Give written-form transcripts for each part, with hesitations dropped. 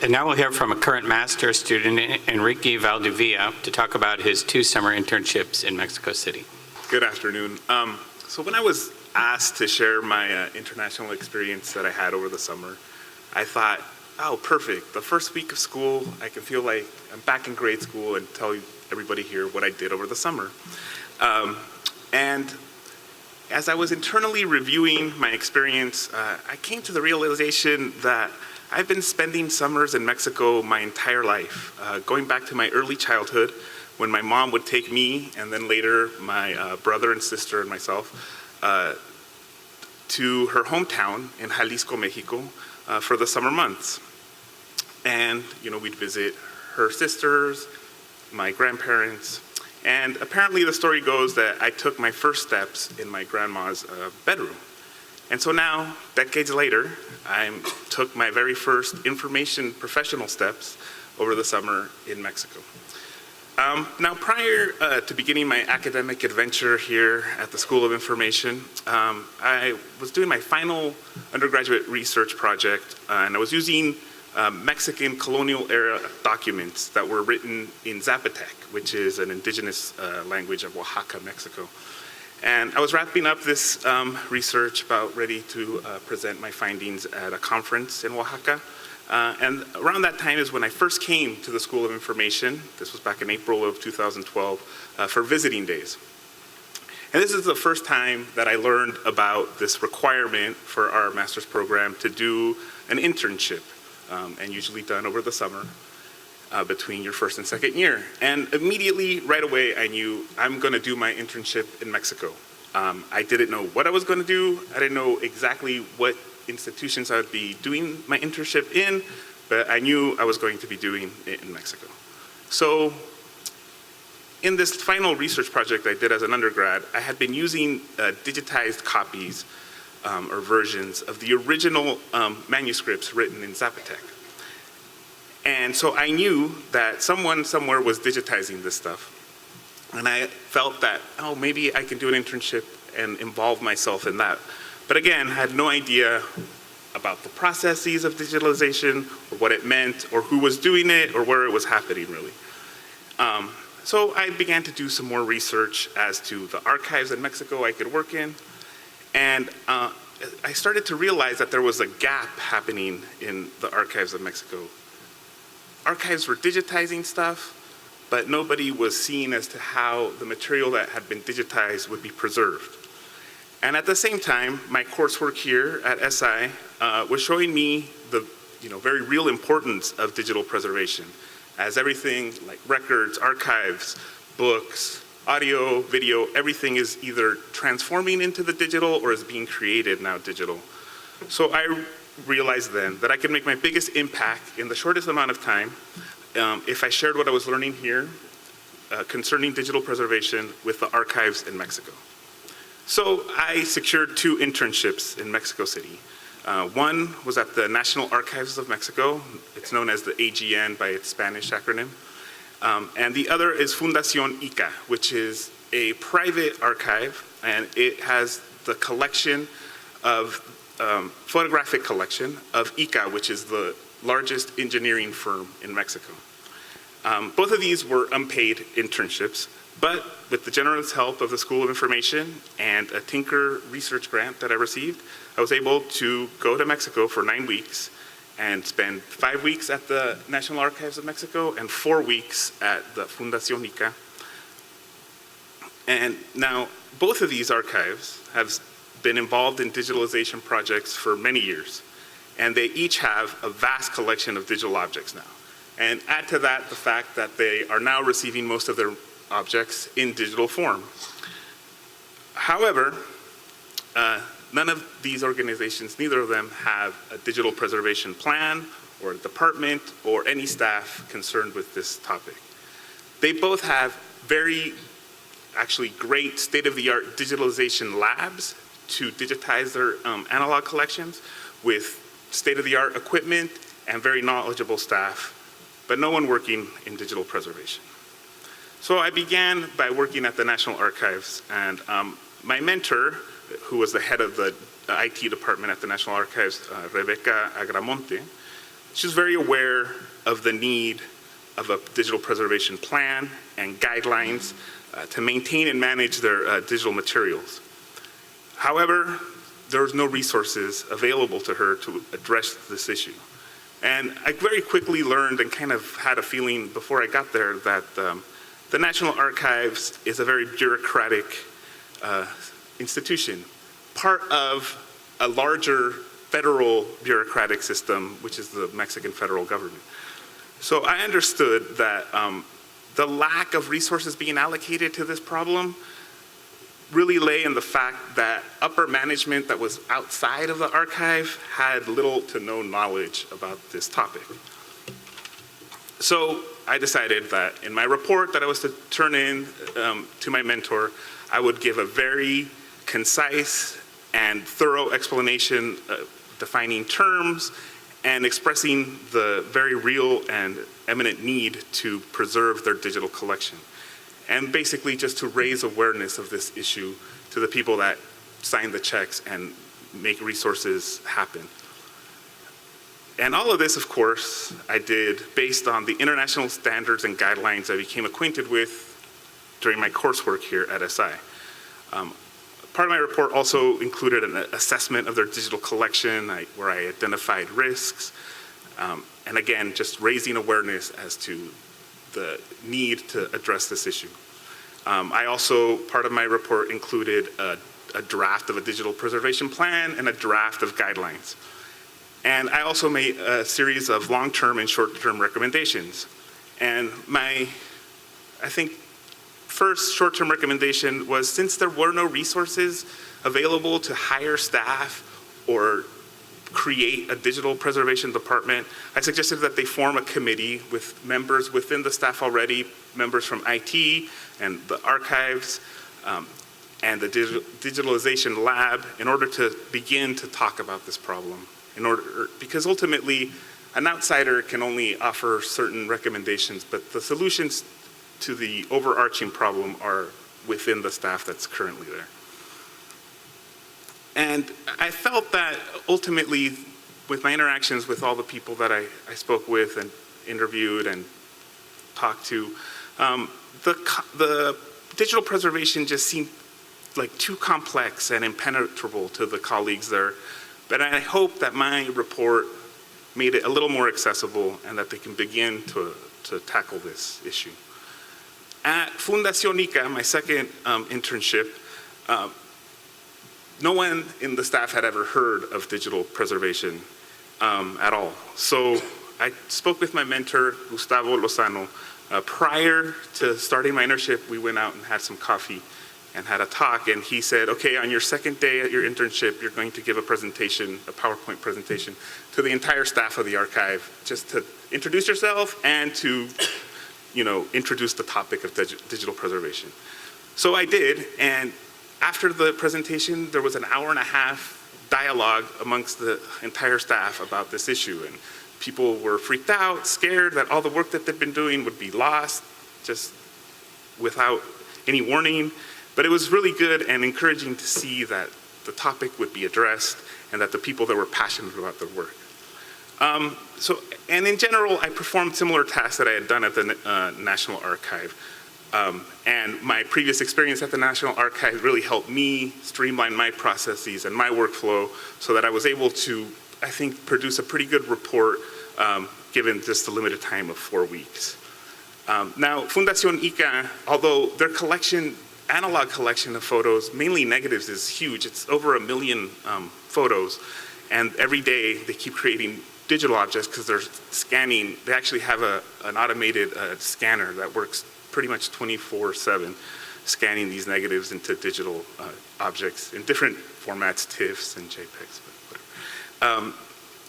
And now we'll hear from a current master's student, Enrique Valdivia, to talk about his 2 summer internships in Mexico City. Good afternoon. So when I was asked to share my international experience that I had over the summer, I thought, oh, perfect. The first week of school, I can feel like I'm back in grade school and tell everybody here what I did over the summer. And as I was internally reviewing my experience, I came to the realization that I've been spending summers in Mexico my entire life, going back to my early childhood when my mom would take me and then later my brother and sister and myself to her hometown in Jalisco, Mexico for the summer months. And we'd visit her sisters, my grandparents, and apparently the story goes that I took my first steps in my grandma's bedroom. And so now, decades later, I took my very first information professional steps over the summer in Mexico. Now, prior to beginning my academic adventure here at the School of Information, I was doing my final undergraduate research project, and I was using Mexican colonial era documents that were written in Zapotec, which is an indigenous language of Oaxaca, Mexico. And I was wrapping up this research, about ready to present my findings at a conference in Oaxaca. And around that time is when I first came to the School of Information. This was back in April of 2012 for visiting days. And this is the first time that I learned about this requirement for our master's program to do an internship, and usually done over the summer. Between your first and second year. And immediately, right away, I knew I'm going to do my internship in Mexico. I didn't know what I was going to do. I didn't know exactly what institutions I would be doing my internship in, but I knew I was going to be doing it in Mexico. So in this final research project I did as an undergrad, I had been using digitized copies or versions of the original manuscripts written in Zapotec. And so I knew that someone somewhere was digitizing this stuff. And I felt that, oh, maybe I can do an internship and involve myself in that. But again, I had no idea about the processes of digitalization, or what it meant, or who was doing it, or where it was happening, really. So I began to do some more research as to the archives in Mexico I could work in. And I started to realize that there was a gap happening in the archives of Mexico. Archives were digitizing stuff, but nobody was seeing as to how the material that had been digitized would be preserved. And at the same time, my coursework here at SI was showing me the very real importance of digital preservation, as everything like records, archives, books, audio, video, everything is either transforming into the digital or is being created now digital. So I realized then that I could make my biggest impact in the shortest amount of time if I shared what I was learning here concerning digital preservation with the archives in Mexico. So I secured 2 internships in Mexico City. One was at the National Archives of Mexico. It's known as the AGN by its Spanish acronym. And the other is Fundación ICA, which is a private archive, and it has the collection of photographic collection of ICA, which is the largest engineering firm in Mexico. Both of these were unpaid internships, but with the generous help of the School of Information and a Tinker research grant that I received, I was able to go to Mexico for 9 weeks and spend 5 weeks at the National Archives of Mexico and 4 weeks at the Fundación ICA. And now, both of these archives have been involved in digitalization projects for many years, and they each have a vast collection of digital objects now. And add to that the fact that they are now receiving most of their objects in digital form. However, none of these organizations, neither of them have a digital preservation plan or a department or any staff concerned with this topic. They both have very, actually great state-of-the-art digitalization labs to digitize their analog collections with state-of-the-art equipment and very knowledgeable staff, but no one working in digital preservation. So I began by working at the National Archives, and my mentor, who was the head of the IT department at the National Archives, Rebecca Agramonte, She was very aware of the need of a digital preservation plan and guidelines to maintain and manage their digital materials. However, there was no resources available to her to address this issue. And I very quickly learned and kind of had a feeling before I got there that the National Archives is a very bureaucratic institution, part of a larger federal bureaucratic system, which is the Mexican federal government. So I understood that the lack of resources being allocated to this problem really lay in the fact that upper management that was outside of the archive had little to no knowledge about this topic. So I decided that in my report that I was to turn in to my mentor, I would give a very concise and thorough explanation defining terms and expressing the very real and eminent need to preserve their digital collection. And basically just to raise awareness of this issue to the people that sign the checks and make resources happen. And all of this, of course, I did based on the international standards and guidelines I became acquainted with during my coursework here at SI. Part of my report also included an assessment of their digital collection where I identified risks. And again, just raising awareness as to the need to address this issue. I also, part of my report included a draft of a digital preservation plan and a draft of guidelines. And I also made a series of long-term and short-term recommendations. And my, I think, first short-term recommendation was, since there were no resources available to hire staff or create a digital preservation department, I suggested that they form a committee with members within the staff already, members from IT and the archives and the digitalization lab, in order to begin to talk about this problem. Because ultimately, an outsider can only offer certain recommendations, but the solutions to the overarching problem are within the staff that's currently there. And I felt that ultimately, with my interactions with all the people that I spoke with and interviewed and talked to, the digital preservation just seemed like too complex and impenetrable to the colleagues there. But I hope that my report made it a little more accessible and that they can begin to tackle this issue. At Fundación ICA, my second internship, no one in the staff had ever heard of digital preservation at all. So I spoke with my mentor, Gustavo Lozano. Prior to starting my internship, we went out and had some coffee and had a talk, and he said, okay, on your second day at your internship, you're going to give a presentation, a PowerPoint presentation, to the entire staff of the archive, just to introduce yourself and to, introduce the topic of digital preservation. So I did, and after the presentation, there was an hour-and-a-half dialogue amongst the entire staff about this issue, and people were freaked out, scared that all the work that they'd been doing would be lost, just without any warning. But it was really good and encouraging to see that the topic would be addressed and that the people that were passionate about their work. And in general, I performed similar tasks that I had done at the National Archive. And my previous experience at the National Archive really helped me streamline my processes and my workflow so that I was able to, I think, produce a pretty good report given just the limited time of 4 weeks. Now, Fundación ICA, although their analog collection of photos, mainly negatives, is huge. It's over 1 million photos. And every day they keep creating digital objects because they're scanning. They actually have an automated scanner that works pretty much 24/7, scanning these negatives into digital objects in different formats, TIFFs and JPEGs, but whatever.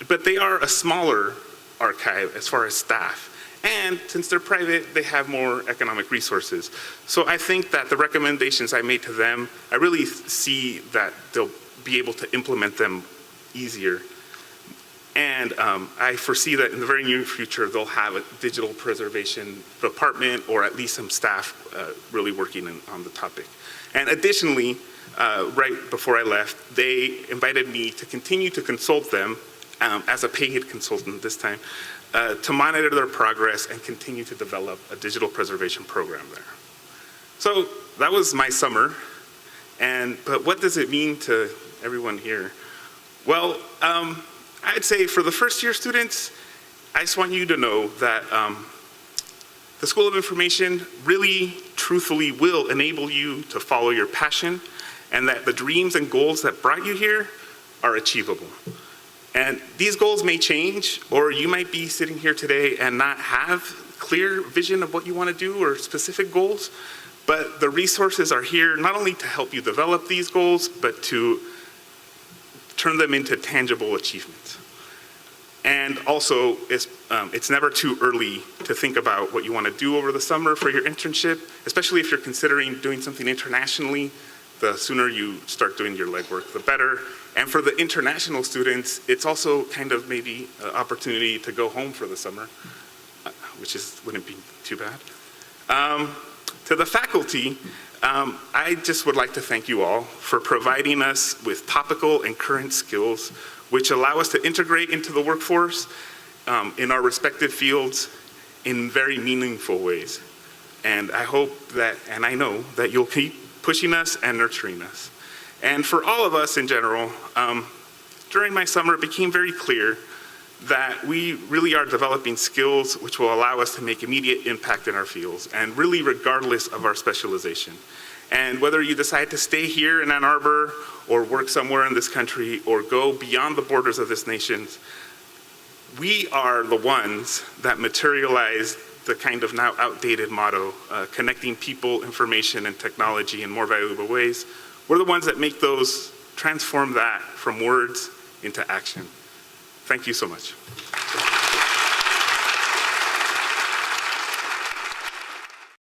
But they are a smaller archive as far as staff. And since they're private, they have more economic resources. So I think that the recommendations I made to them, I really see that they'll be able to implement them easier. And I foresee that in the very near future, they'll have a digital preservation department or at least some staff really working on the topic. And additionally, right before I left, they invited me to continue to consult them as a paid consultant this time, to monitor their progress and continue to develop a digital preservation program there. So that was my summer, but what does it mean to everyone here? Well, I'd say for the first year students, I just want you to know that the School of Information really, truthfully will enable you to follow your passion, and that the dreams and goals that brought you here are achievable. And these goals may change, or you might be sitting here today and not have clear vision of what you want to do or specific goals, but the resources are here not only to help you develop these goals, but to turn them into tangible achievements. And also, it's never too early to think about what you want to do over the summer for your internship, especially if you're considering doing something internationally. The sooner you start doing your legwork, the better. And for the international students, it's also kind of maybe an opportunity to go home for the summer, which wouldn't be too bad. To the faculty, I just would like to thank you all for providing us with topical and current skills which allow us to integrate into the workforce in our respective fields in very meaningful ways. And I hope that, and I know that you'll keep pushing us and nurturing us. And for all of us in general, during my summer it became very clear that we really are developing skills which will allow us to make immediate impact in our fields, and really regardless of our specialization. And whether you decide to stay here in Ann Arbor or work somewhere in this country or go beyond the borders of this nation, we are the ones that materialize the kind of now outdated motto, connecting people, information, and technology in more valuable ways. We're the ones that make those, transform that from words into action. Thank you so much.